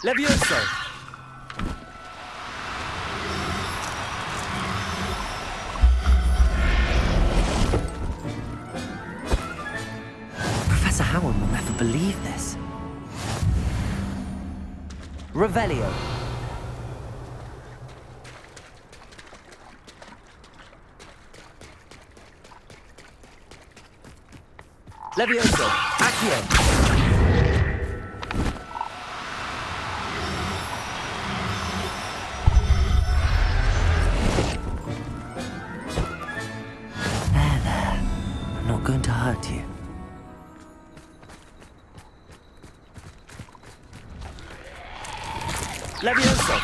Levioso! Professor Howard will never believe this. Revelio. Levioso! Accio! There. I'm not going to hurt you. Levioso!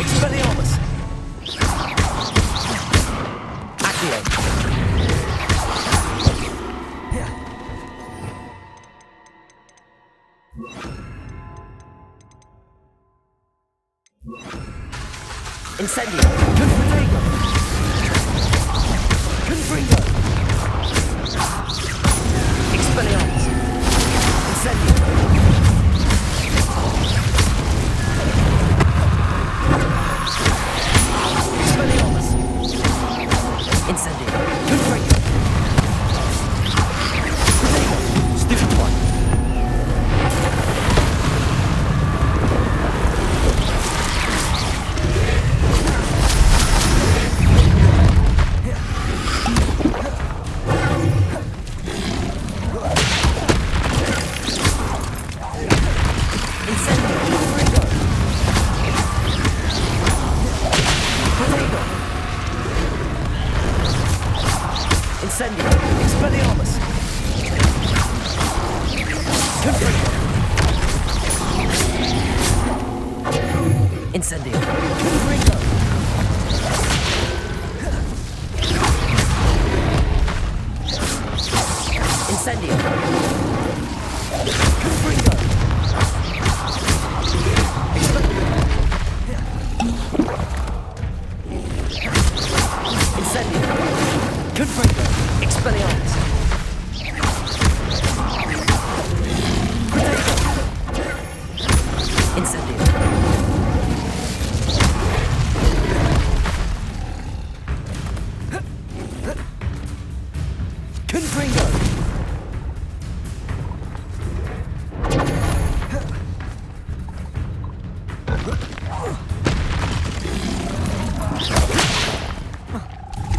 Expelliarmus! Accio! Incendio! Confringo! Confringo! Expelliarmus! Incendio! Expelliarmus! Incendio! Confringo! Stupid one! Incendio! Expelliarmus! Confringo! Incendio! Confringo! Incendio! Confringo! Incendio! Confringo! Expelliarmus! Incendio! Confringo!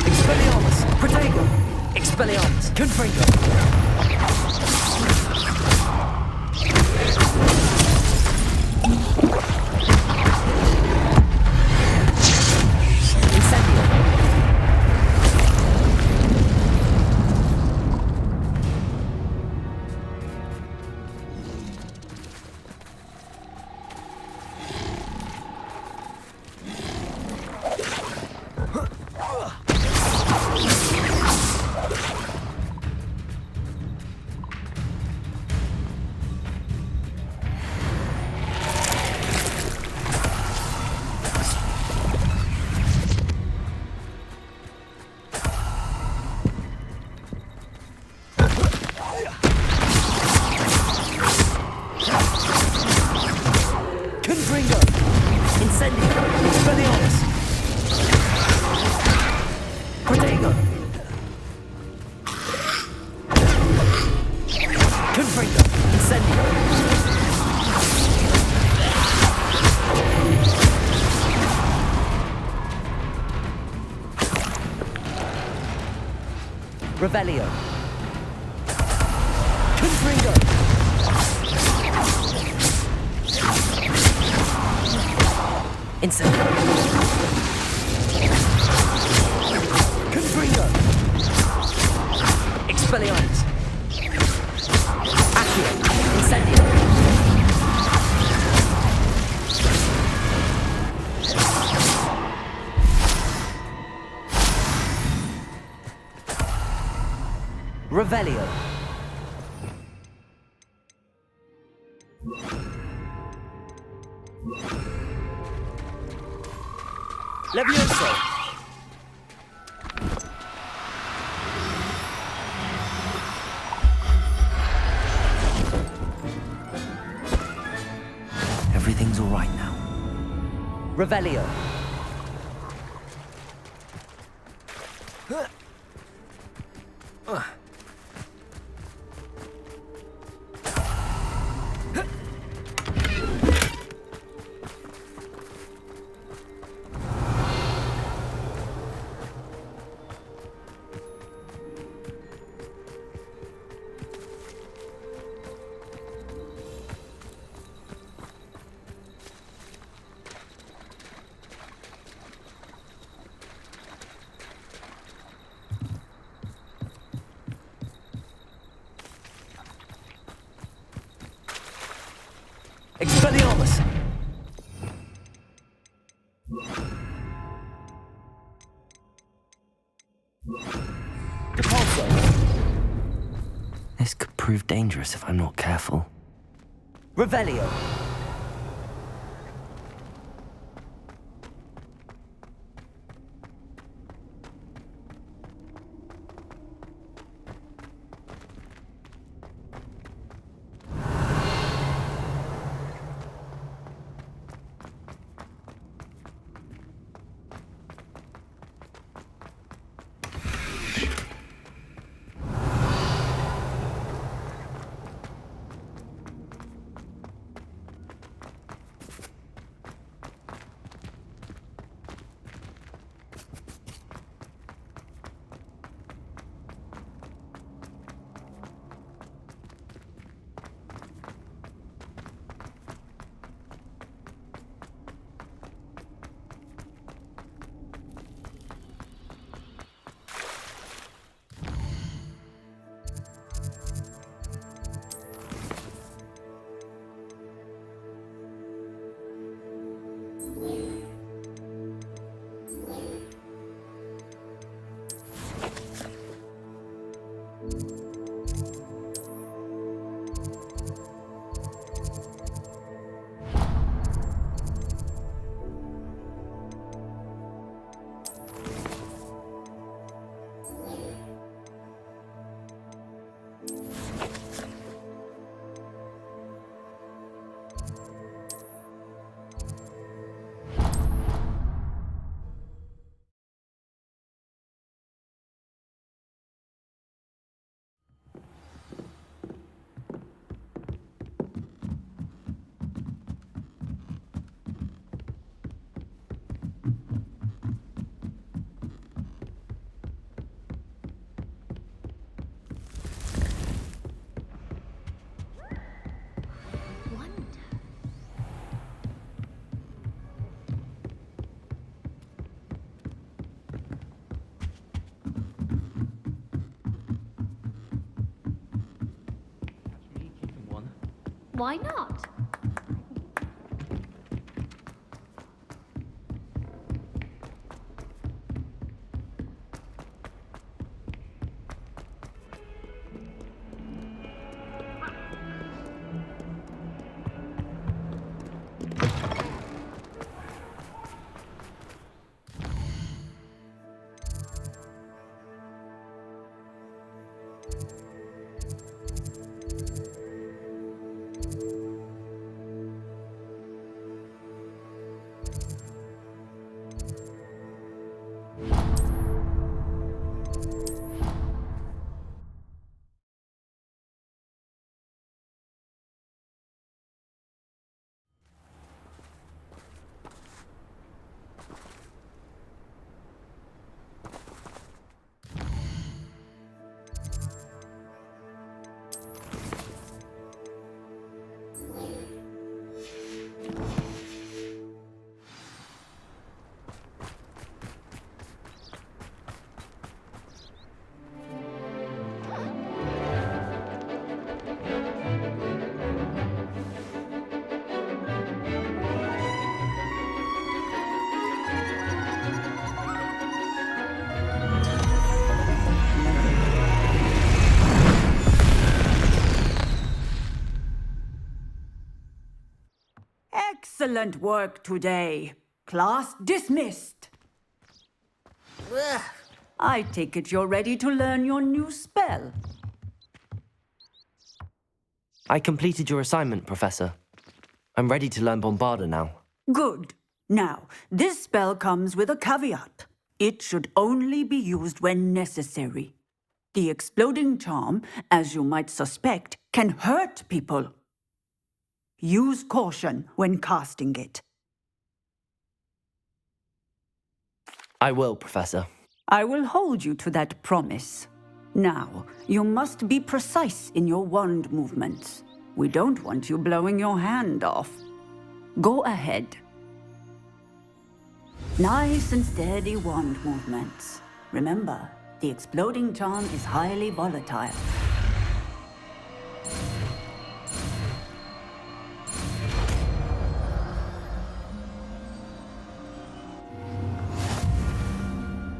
Expelliarmus! Protego! Expelliarmus! Confringo! Incendio! Confringo! Incendio! Expelliarmus! Protego! Confringo! Incendio! Revelio! Confringo! Incendio! Confringo! Expelliarmus! Accio! Incendio! Revelio! Levioso! Revelio. Expelliarmus! Depulso! This could prove dangerous if I'm not careful. Revelio! Why not? Excellent work today. Class dismissed. I take it you're ready to learn your new spell. I completed your assignment, Professor. I'm ready to learn Bombarda now. Good. Now, this spell comes with a caveat. It should only be used when necessary. The exploding charm, as you might suspect, can hurt people. Use caution when casting it. I will, Professor. I will hold you to that promise. Now, you must be precise in your wand movements. We don't want you blowing your hand off. Go ahead. Nice and steady wand movements. Remember, the exploding charm is highly volatile.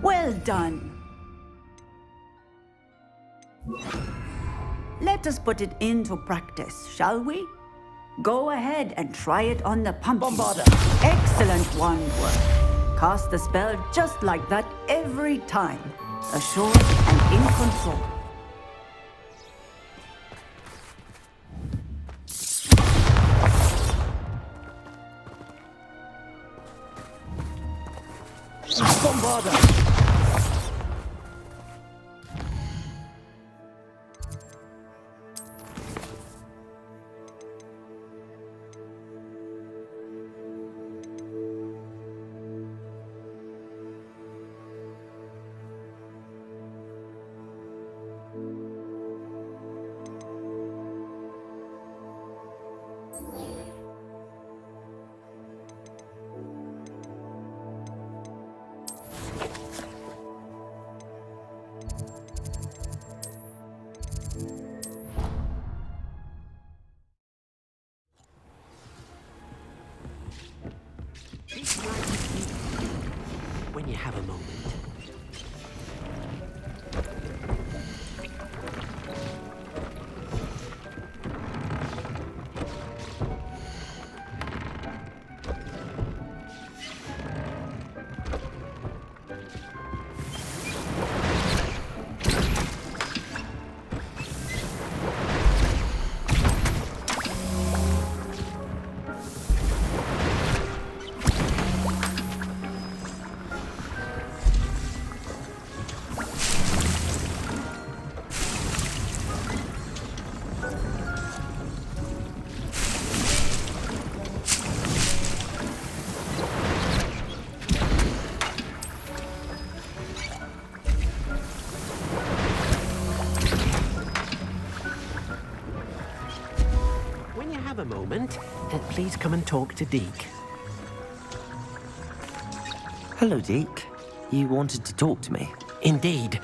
Well done. Let us put it into practice, shall we? Go ahead and try it on the pumpkin. Bombarda. Excellent wand work. Cast the spell just like that every time. Assured and in control. Bombarda. When you have a moment. A moment, please come and talk to Deke. Hello, Deke. You wanted to talk to me? Indeed.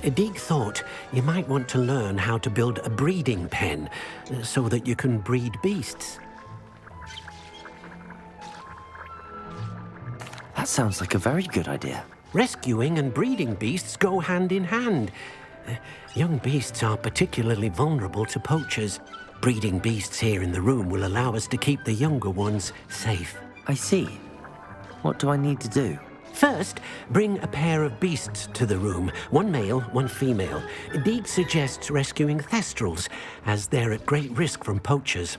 Deke thought you might want to learn how to build a breeding pen so that you can breed beasts. That sounds like a very good idea. Rescuing and breeding beasts go hand in hand. Young beasts are particularly vulnerable to poachers. Breeding beasts here in the room will allow us to keep the younger ones safe. I see. What do I need to do? First, bring a pair of beasts to the room. One male, one female. Deke suggests rescuing thestrals, as they're at great risk from poachers.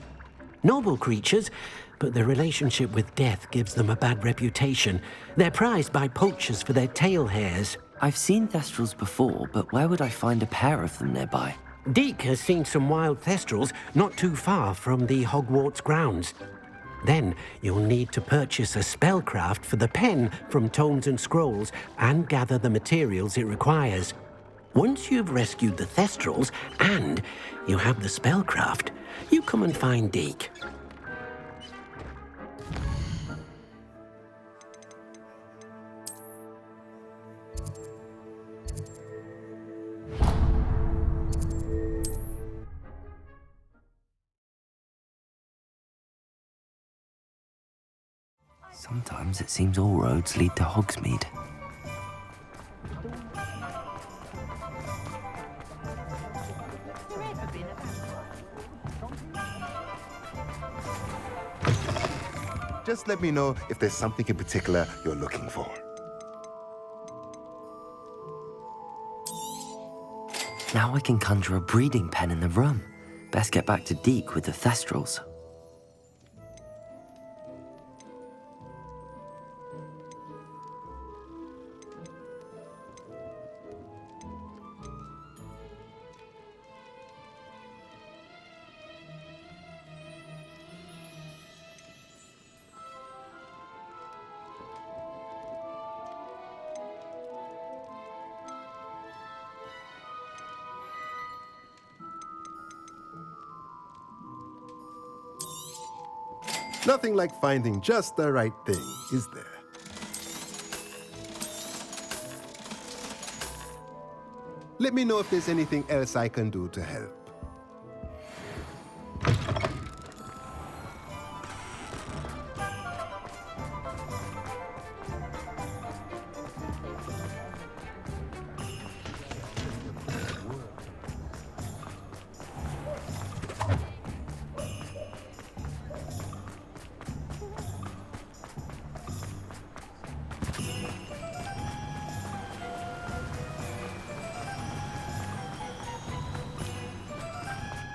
Noble creatures, but their relationship with death gives them a bad reputation. They're prized by poachers for their tail hairs. I've seen thestrals before, but where would I find a pair of them nearby? Deke has seen some wild thestrals not too far from the Hogwarts grounds. Then you'll need to purchase a spellcraft for the pen from Tomes and Scrolls and gather the materials it requires. Once you've rescued the thestrals and you have the spellcraft, you come and find Deke. Sometimes it seems all roads lead to Hogsmeade. Just let me know if there's something in particular you're looking for. Now I can conjure a breeding pen in the room. Best get back to Deke with the thestrals. Nothing like finding just the right thing, is there? Let me know if there's anything else I can do to help.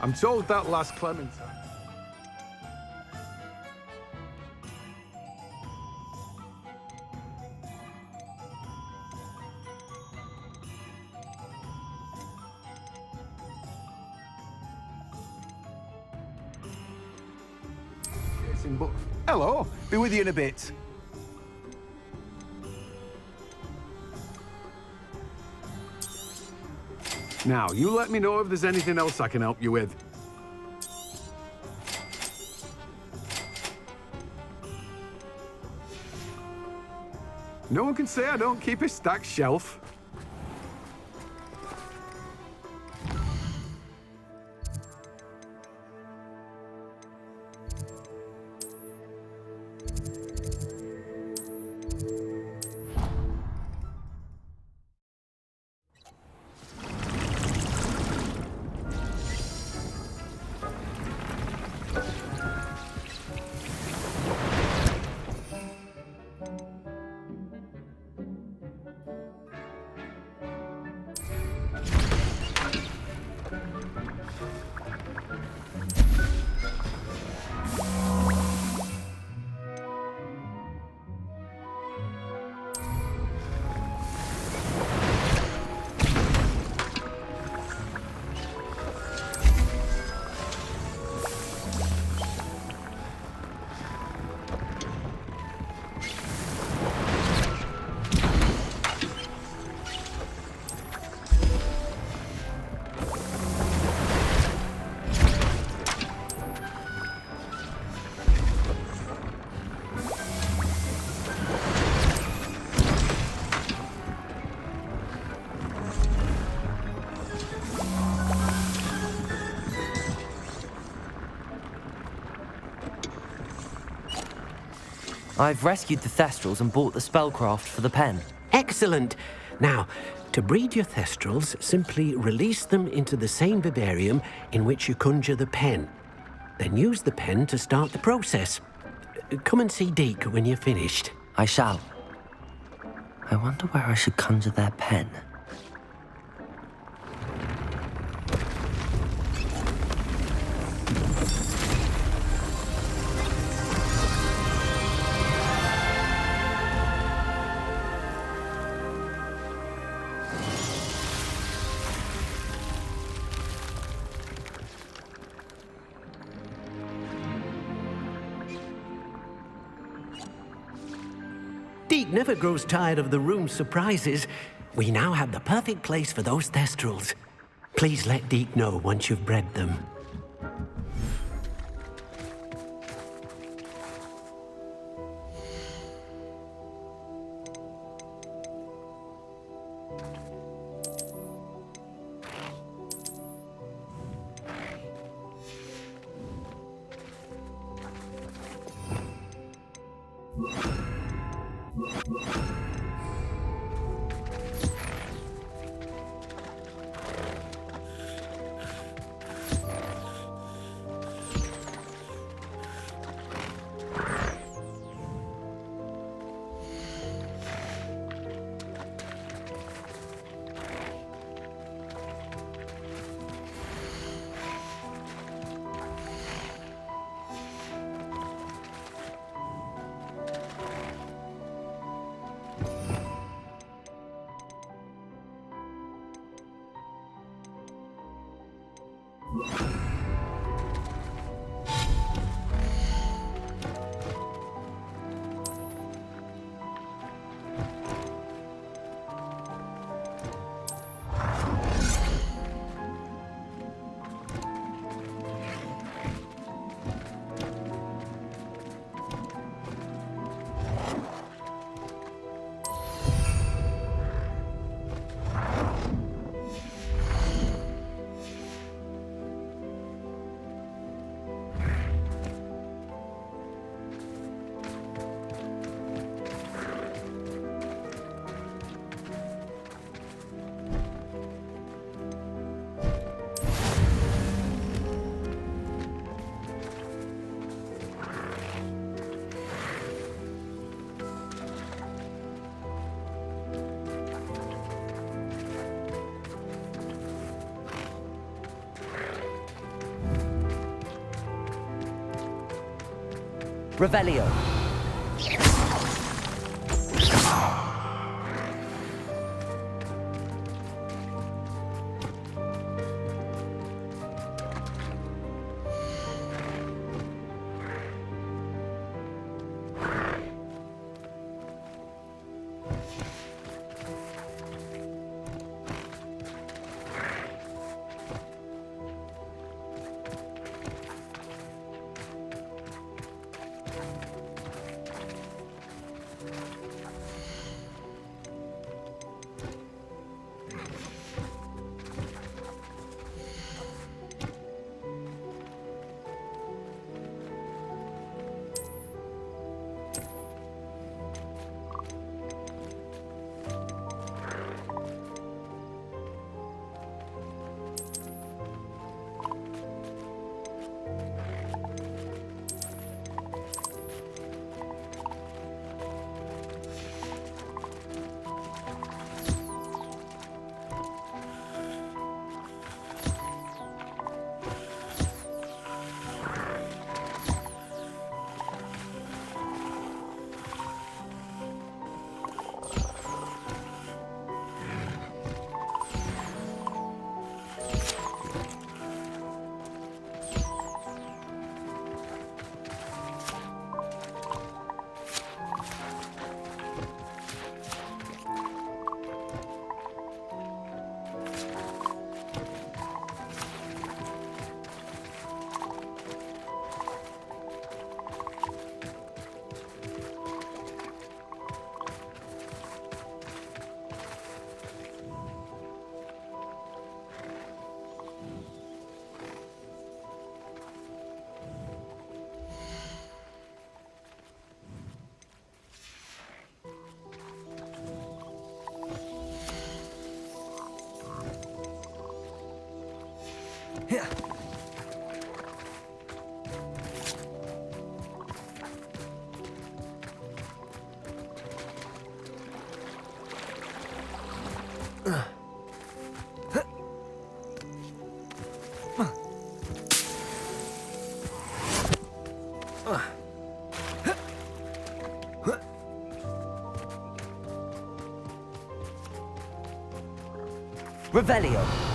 I'm told that last Clementine. Hello, be with you in a bit. Now, you let me know if there's anything else I can help you with. No one can say I don't keep a stacked shelf. I've rescued the Thestrals and bought the spellcraft for the pen. Excellent. Now, to breed your Thestrals, simply release them into the same vivarium in which you conjure the pen. Then use the pen to start the process. Come and see Deke when you're finished. I shall. I wonder where I should conjure their pen. Deke never grows tired of the room's surprises. We now have the perfect place for those Thestrals. Please let Deke know once you've bred them. Revelio. Revelio.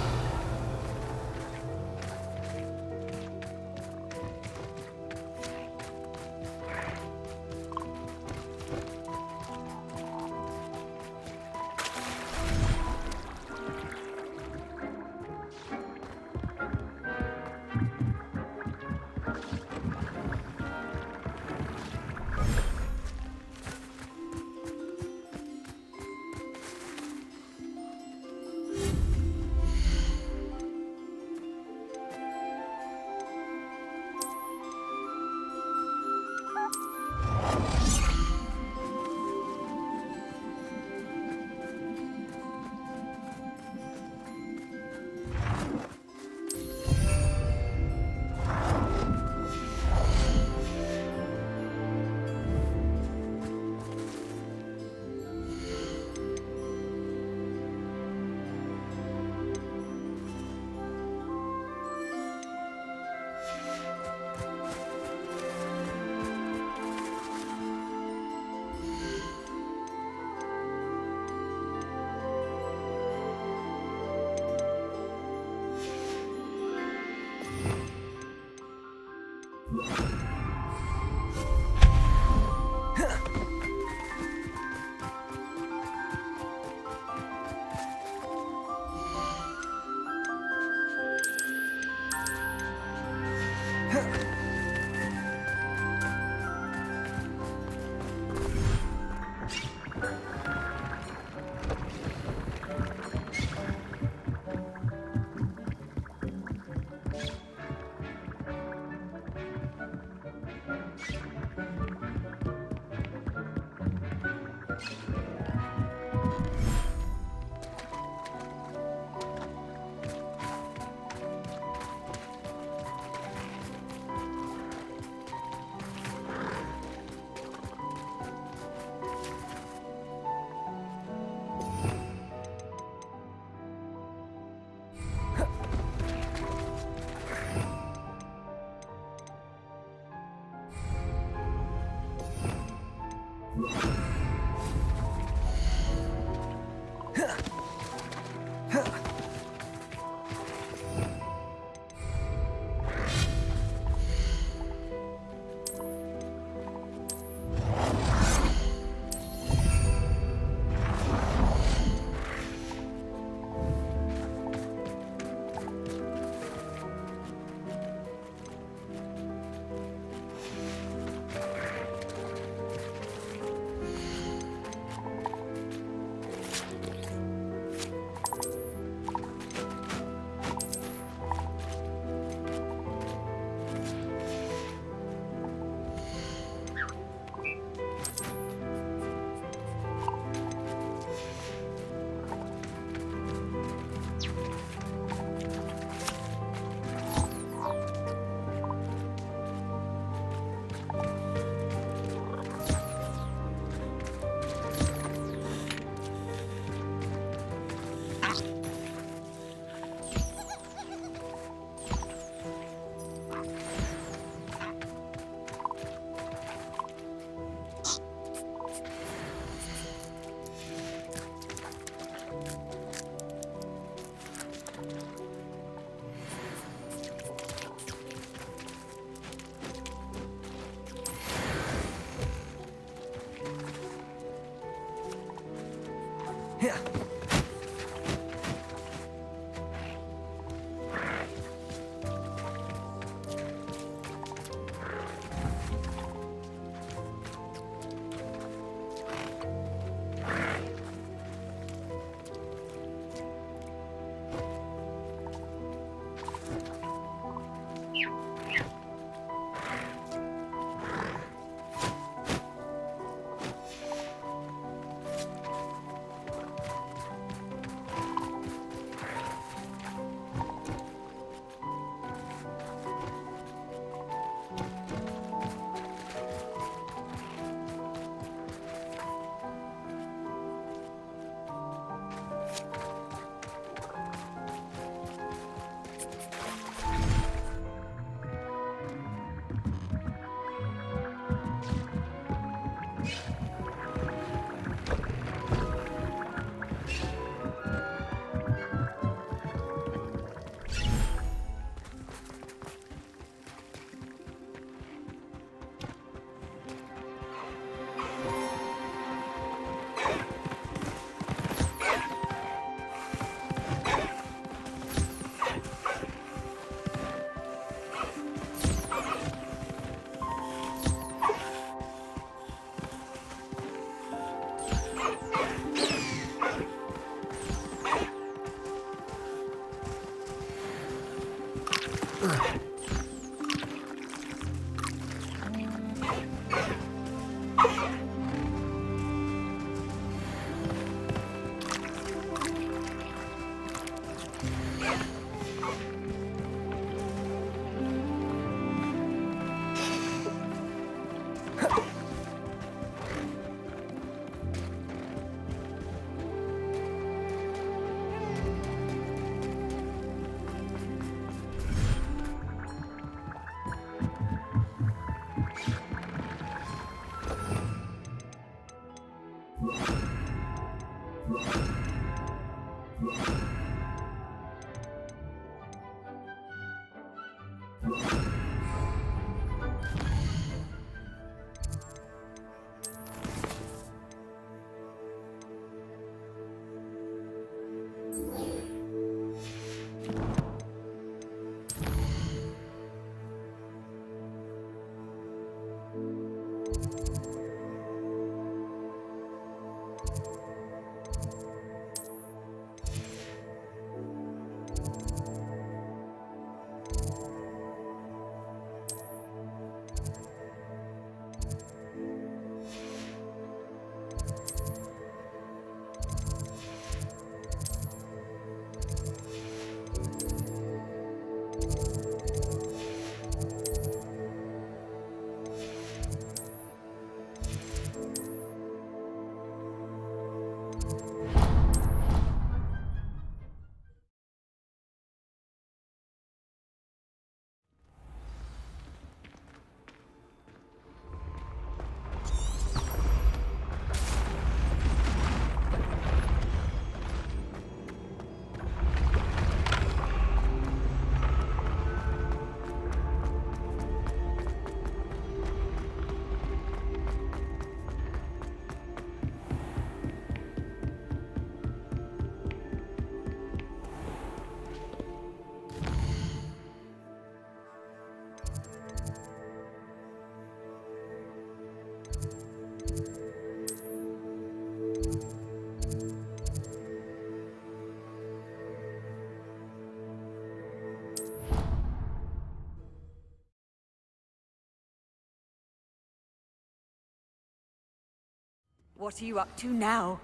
What are you up to now?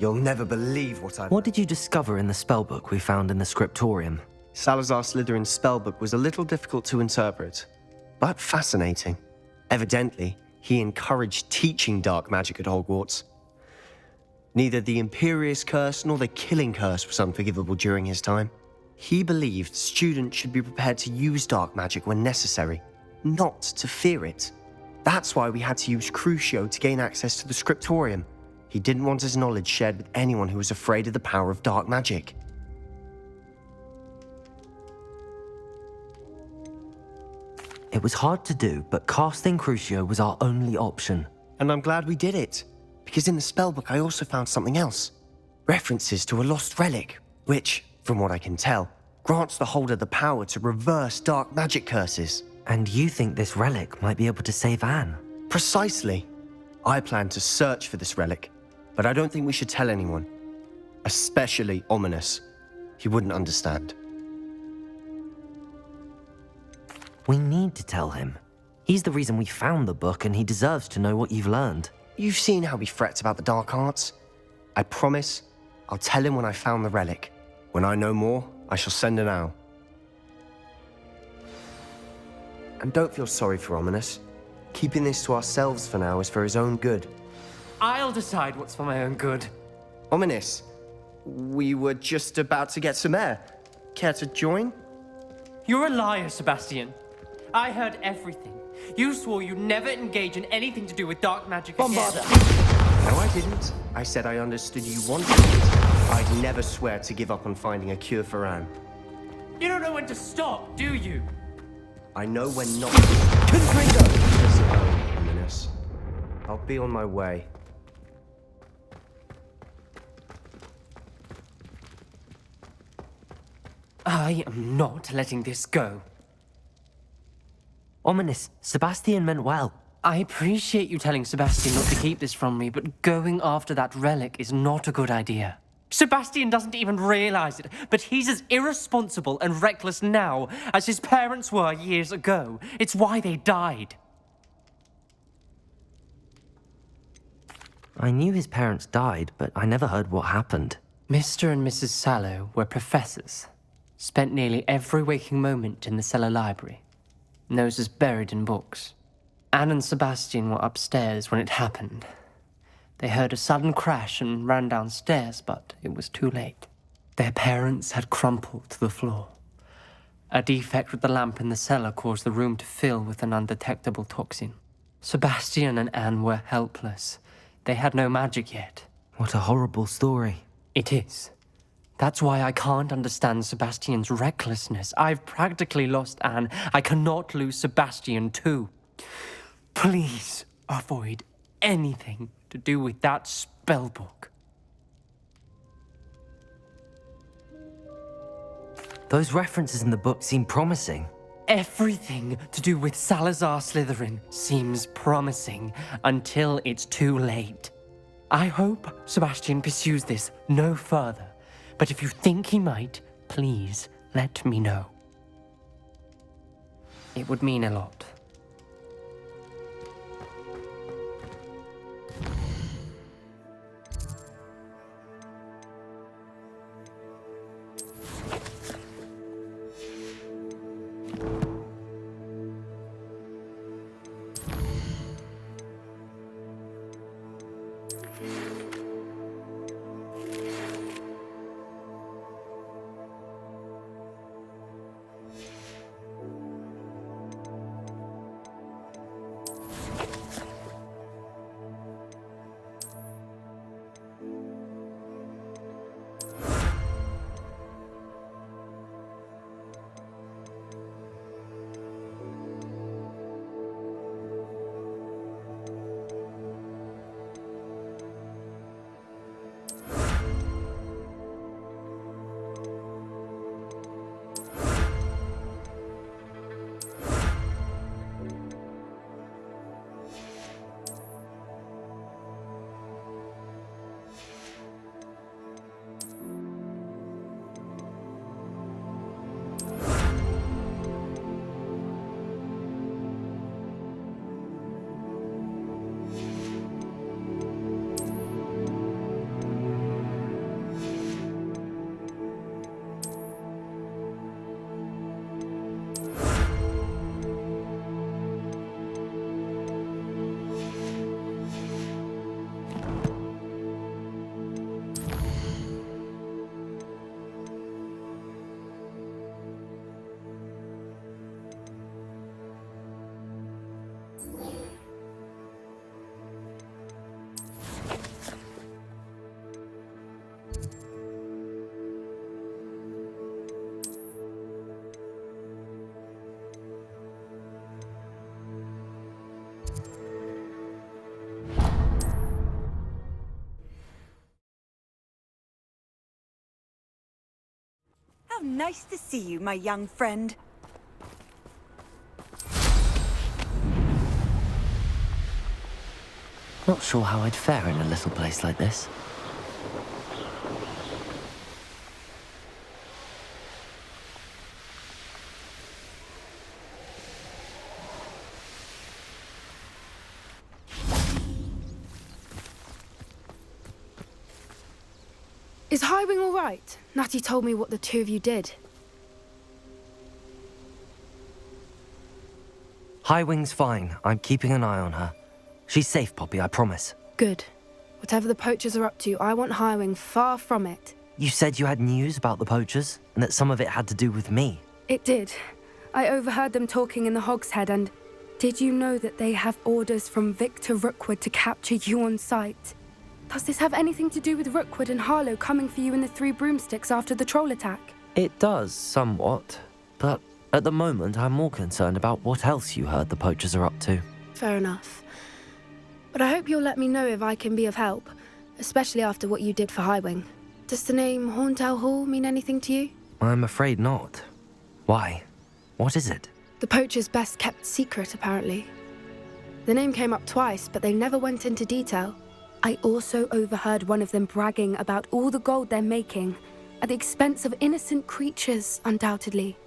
You'll never believe what I've... What did you discover in the spellbook we found in the scriptorium? Salazar Slytherin's spellbook was a little difficult to interpret, but fascinating. Evidently, he encouraged teaching dark magic at Hogwarts. Neither the Imperious Curse nor the Killing Curse was unforgivable during his time. He believed students should be prepared to use dark magic when necessary, not to fear it. That's why we had to use Crucio to gain access to the scriptorium. He didn't want his knowledge shared with anyone who was afraid of the power of dark magic. It was hard to do, but casting Crucio was our only option. And I'm glad we did it, because in the spellbook I also found something else. References to a lost relic, which, from what I can tell, grants the holder the power to reverse dark magic curses. And you think this relic might be able to save Anne? Precisely. I plan to search for this relic, but I don't think we should tell anyone. Especially Ominous. He wouldn't understand. We need to tell him. He's the reason we found the book, and he deserves to know what you've learned. You've seen how he frets about the dark arts. I promise I'll tell him when I found the relic. When I know more, I shall send an owl. And don't feel sorry for Ominous. Keeping this to ourselves for now is for his own good. I'll decide what's for my own good. Ominous, we were just about to get some air. Care to join? You're a liar, Sebastian. I heard everything. You swore you'd never engage in anything to do with dark magic again. Bombarda! No, I didn't. I said I understood you wanted it. I'd never swear to give up on finding a cure for Anne. You don't know when to stop, do you? I know when not to. Listen, Ominous. I'll be on my way. I am not letting this go. Ominous, Sebastian meant well. I appreciate you telling Sebastian not to keep this from me, but going after that relic is not a good idea. Sebastian doesn't even realize it, but he's as irresponsible and reckless now as his parents were years ago. It's why they died. I knew his parents died, but I never heard what happened. Mr. and Mrs. Sallow were professors. Spent nearly every waking moment in the cellar library. Noses buried in books. Anne and Sebastian were upstairs when it happened. They heard a sudden crash and ran downstairs, but it was too late. Their parents had crumpled to the floor. A defect with the lamp in the cellar caused the room to fill with an undetectable toxin. Sebastian and Anne were helpless. They had no magic yet. What a horrible story. It is. That's why I can't understand Sebastian's recklessness. I've practically lost Anne. I cannot lose Sebastian too. Please avoid anything to do with that spellbook. Those references in the book seem promising. Everything to do with Salazar Slytherin seems promising until it's too late. I hope Sebastian pursues this no further, but if you think he might, please let me know. It would mean a lot. How nice to see you, my young friend. Not sure how I'd fare in a little place like this. Is Highwing all right? Natty told me what the two of you did. Highwing's fine. I'm keeping an eye on her. She's safe, Poppy, I promise. Good. Whatever the poachers are up to, I want Highwing far from it. You said you had news about the poachers, and that some of it had to do with me. It did. I overheard them talking in the Hogshead, and did you know that they have orders from Victor Rookwood to capture you on sight? Does this have anything to do with Rookwood and Harlow coming for you in the Three Broomsticks after the troll attack? It does, somewhat. But at the moment, I'm more concerned about what else you heard the poachers are up to. Fair enough. But I hope you'll let me know if I can be of help, especially after what you did for Highwing. Does the name Horntail Hall mean anything to you? I'm afraid not. Why? What is it? The poachers' best kept secret, apparently. The name came up twice, but they never went into detail. I also overheard one of them bragging about all the gold they're making, at the expense of innocent creatures, undoubtedly.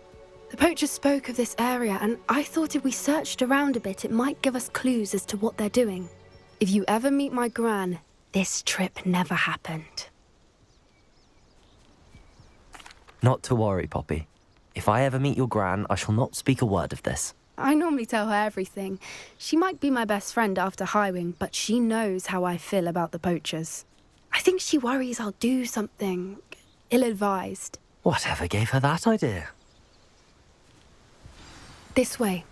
The poachers spoke of this area, and I thought if we searched around a bit, it might give us clues as to what they're doing. If you ever meet my gran, this trip never happened. Not to worry, Poppy. If I ever meet your gran, I shall not speak a word of this. I normally tell her everything. She might be my best friend after Highwing, but she knows how I feel about the poachers. I think she worries I'll do something ill-advised. Whatever gave her that idea? This way.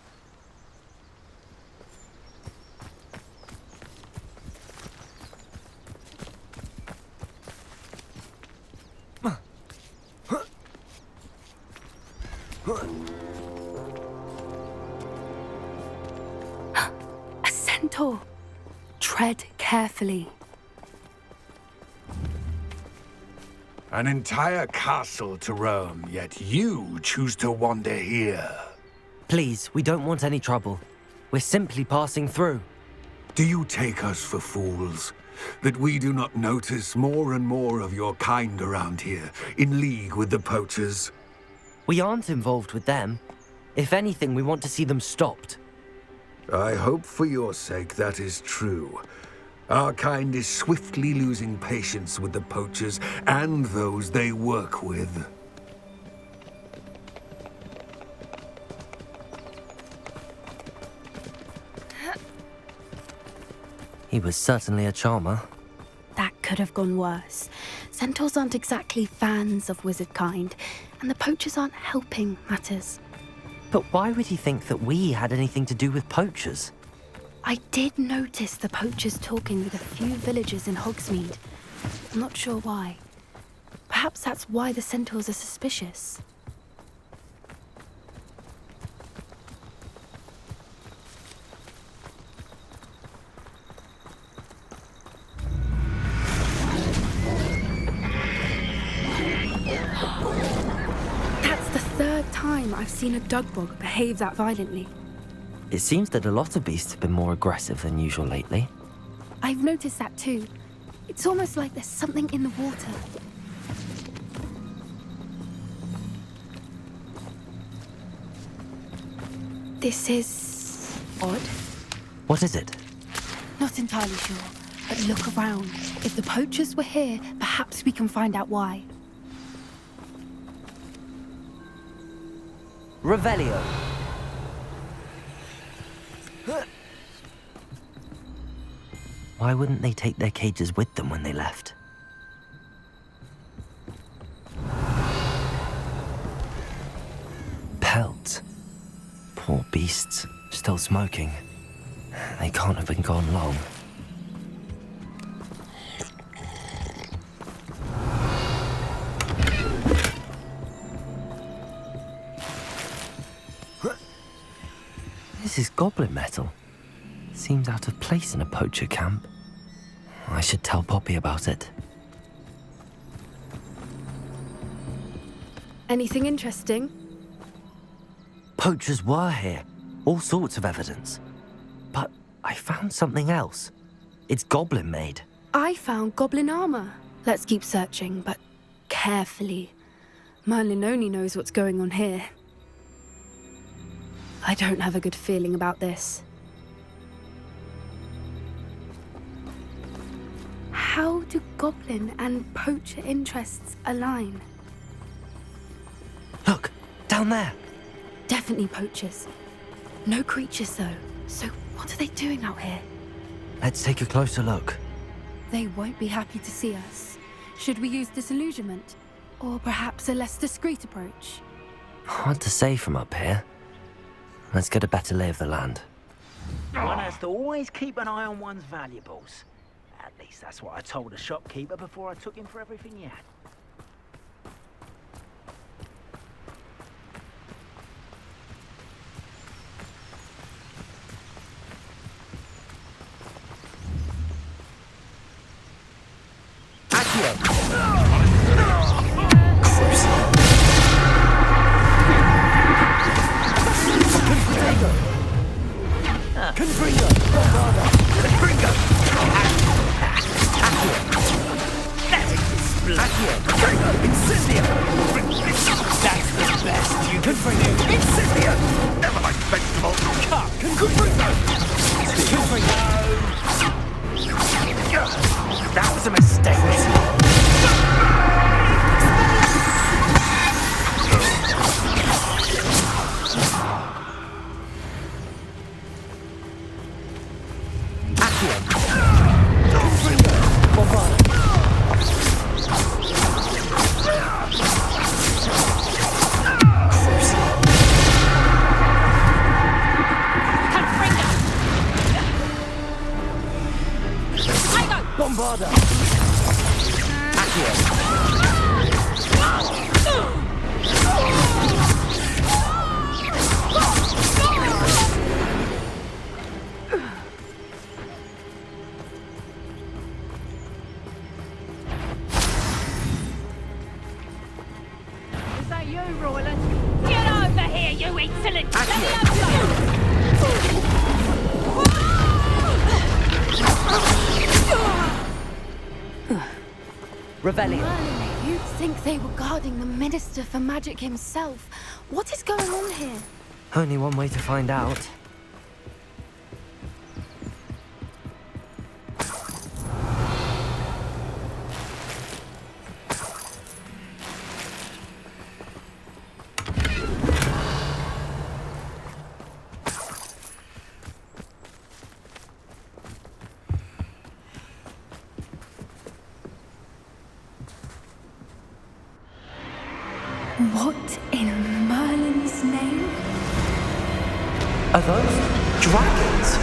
A centaur. Tread carefully. An entire castle to roam, yet you choose to wander here. Please, we don't want any trouble. We're simply passing through. Do you take us for fools? That we do not notice more and more of your kind around here, in league with the poachers? We aren't involved with them. If anything, we want to see them stopped. I hope for your sake that is true. Our kind is swiftly losing patience with the poachers and those they work with. He was certainly a charmer. That could have gone worse. Centaurs aren't exactly fans of wizard kind, and the poachers aren't helping matters. But why would he think that we had anything to do with poachers? I did notice the poachers talking with a few villagers in Hogsmeade. I'm not sure why. Perhaps that's why the centaurs are suspicious. That's the third time I've seen a dugbog behave that violently. It seems that a lot of beasts have been more aggressive than usual lately. I've noticed that too. It's almost like there's something in the water. This is odd. What is it? Not entirely sure, but look around. If the poachers were here, perhaps we can find out why. Revelio. Why wouldn't they take their cages with them when they left? Pelt. Poor beasts. Still smoking. They can't have been gone long. This is goblin metal. Seems out of place in a poacher camp. I should tell Poppy about it. Anything interesting? Poachers were here. All sorts of evidence. But I found something else. It's goblin-made. I found goblin armor. Let's keep searching, but carefully. Merlin only knows what's going on here. I don't have a good feeling about this. How do goblin and poacher interests align? Look, down there. Definitely poachers. No creatures, though. So what are they doing out here? Let's take a closer look. They won't be happy to see us. Should we use disillusionment? Or perhaps a less discreet approach? Hard to say from up here. Let's get a better lay of the land. One has to always keep an eye on one's valuables. At least that's what I told the shopkeeper before I took him for everything he had. That was a mistake. Merlin, you'd think they were guarding the Minister for Magic himself. What is going on here? Only one way to find out. What in Merlin's name? Are those dragons?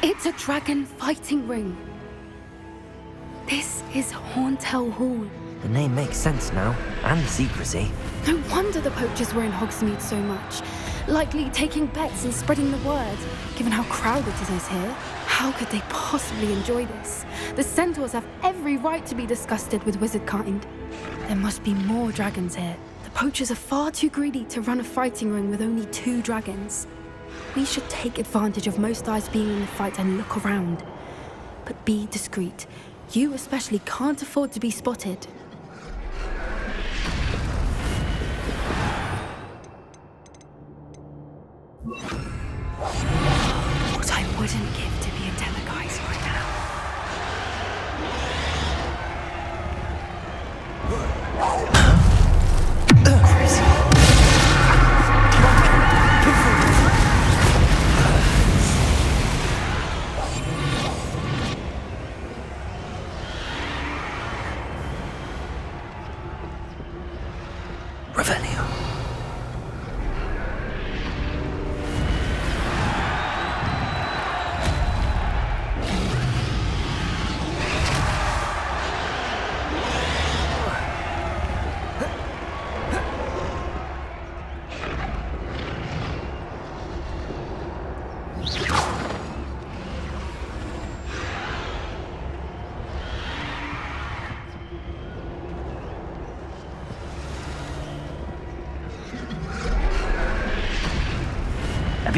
It's a dragon fighting ring. This is Hauntel Hall. The name makes sense now, and the secrecy. No wonder the poachers were in Hogsmeade so much. Likely taking bets and spreading the word, given how crowded it is here. How could they possibly enjoy this? The centaurs have every right to be disgusted with wizard kind. There must be more dragons here. The poachers are far too greedy to run a fighting ring with only 2 dragons. We should take advantage of most eyes being in the fight and look around. But be discreet. You especially can't afford to be spotted. What I wouldn't give to be a Delegate right now.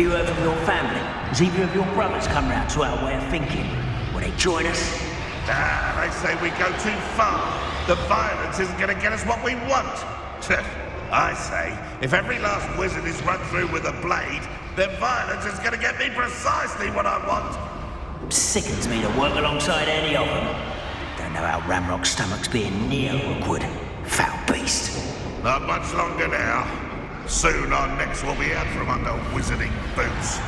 you heard from your family? Has either of your brothers come round to our way of thinking? Will they join us? They say we go too far. The violence isn't going to get us what we want. I say, if every last wizard is run through with a blade, then violence is going to get me precisely what I want. Sickens me to work alongside any of them. Don't know how Ramrock's stomach's being near awkward. Foul beast. Not much longer now. Soon our necks will be out from under wizarding boots.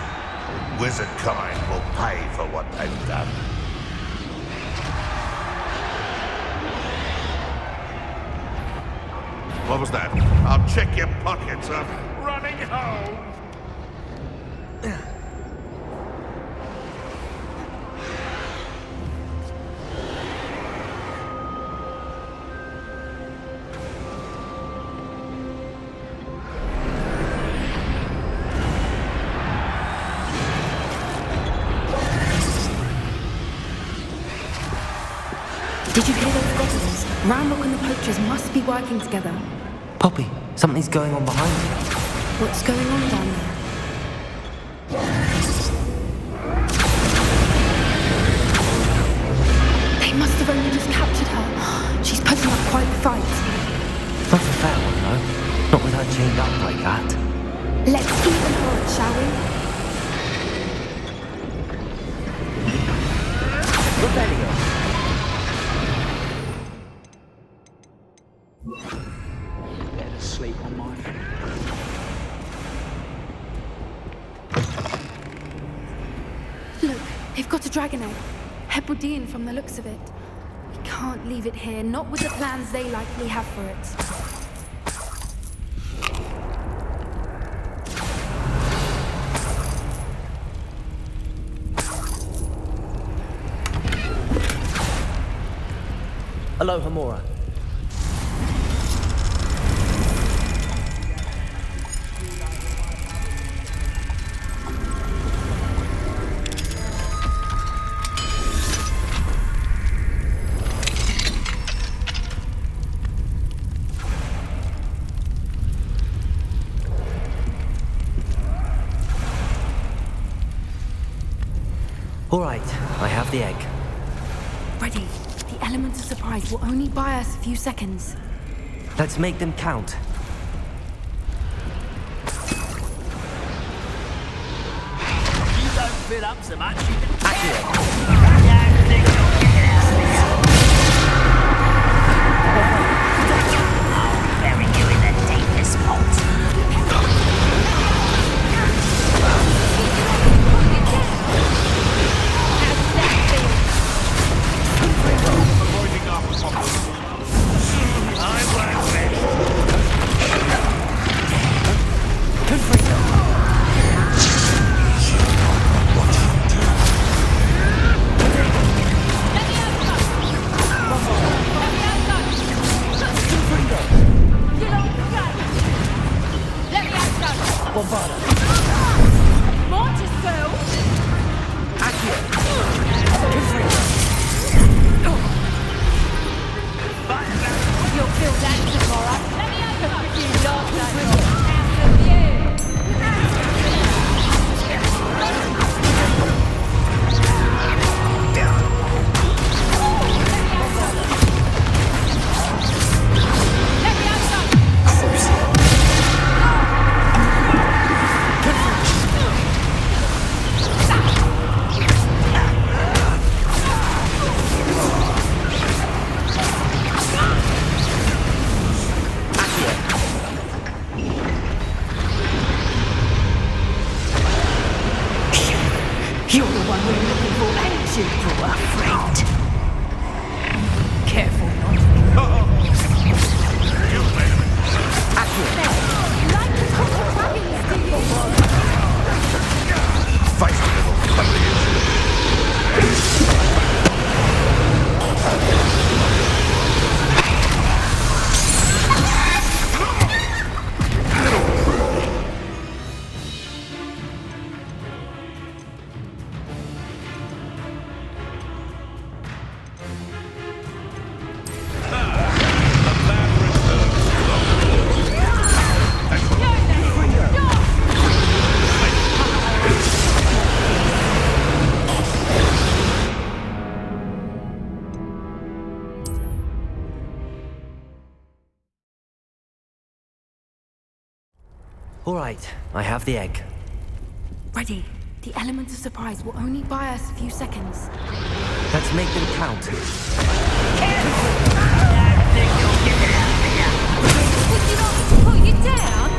Wizard kind will pay for what they've done. What was that? I'll check your pockets. I'm running home. Did you hear those goblins? Ramrock and the poachers must be working together. Poppy, something's going on behind you. What's going on down there? They must have only just captured her. She's putting up quite the fight. Not a fair one, though. Not with her chained up like that. Let's even her up, shall we? Better sleep on my feet. Look, they've got a dragon egg. Hebridean from the looks of it. We can't leave it here, not with the plans they likely have for it. Hello, Hamura. All right, I have the egg. Ready. The element of surprise will only buy us a few seconds. Let's make them count. You don't fill up so much, you can I'll bury you in the deepest pot. You're the one we're looking for, ain't you, poor friend? Careful not to Face the little All right, I have the egg. Ready. The element of surprise will only buy us a few seconds. Let's make them count. Would you like me to put you down?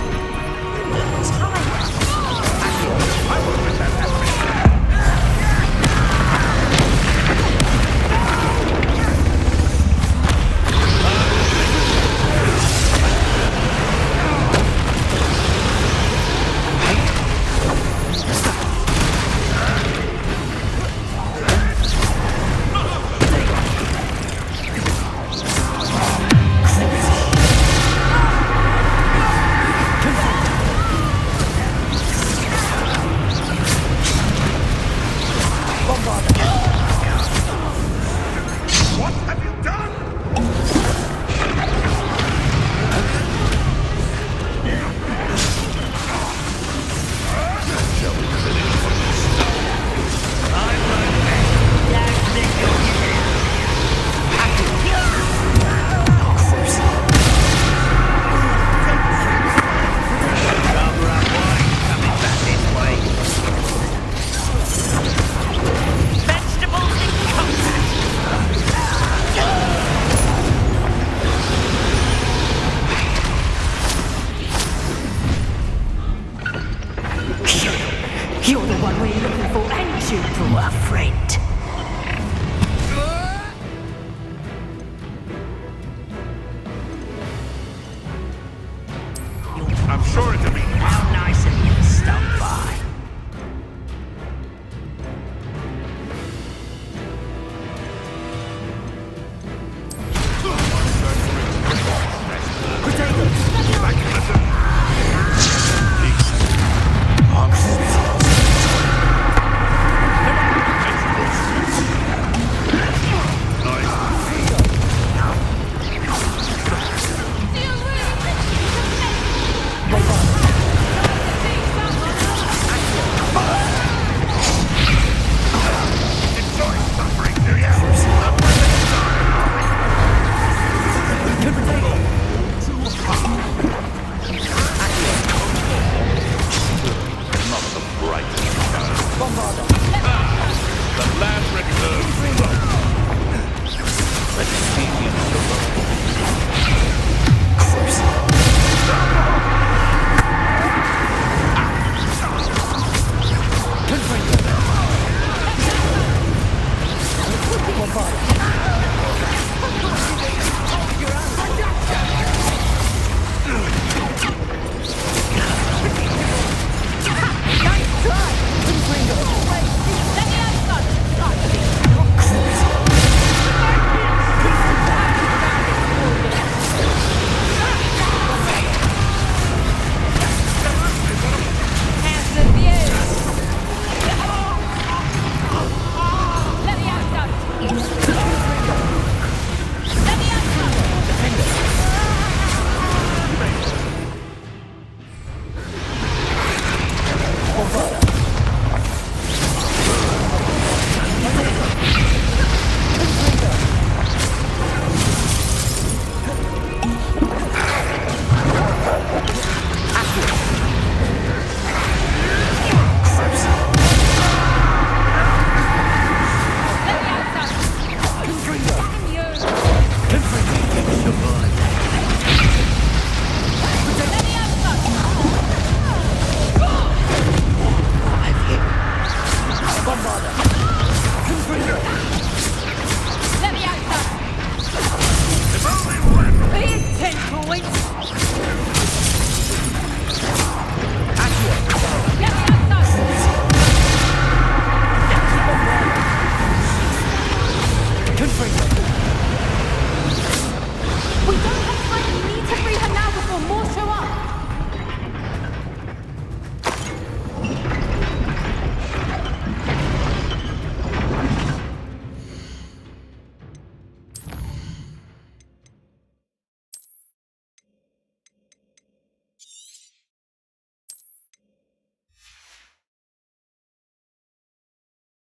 You're the one we're looking for, ain't you, poor friend?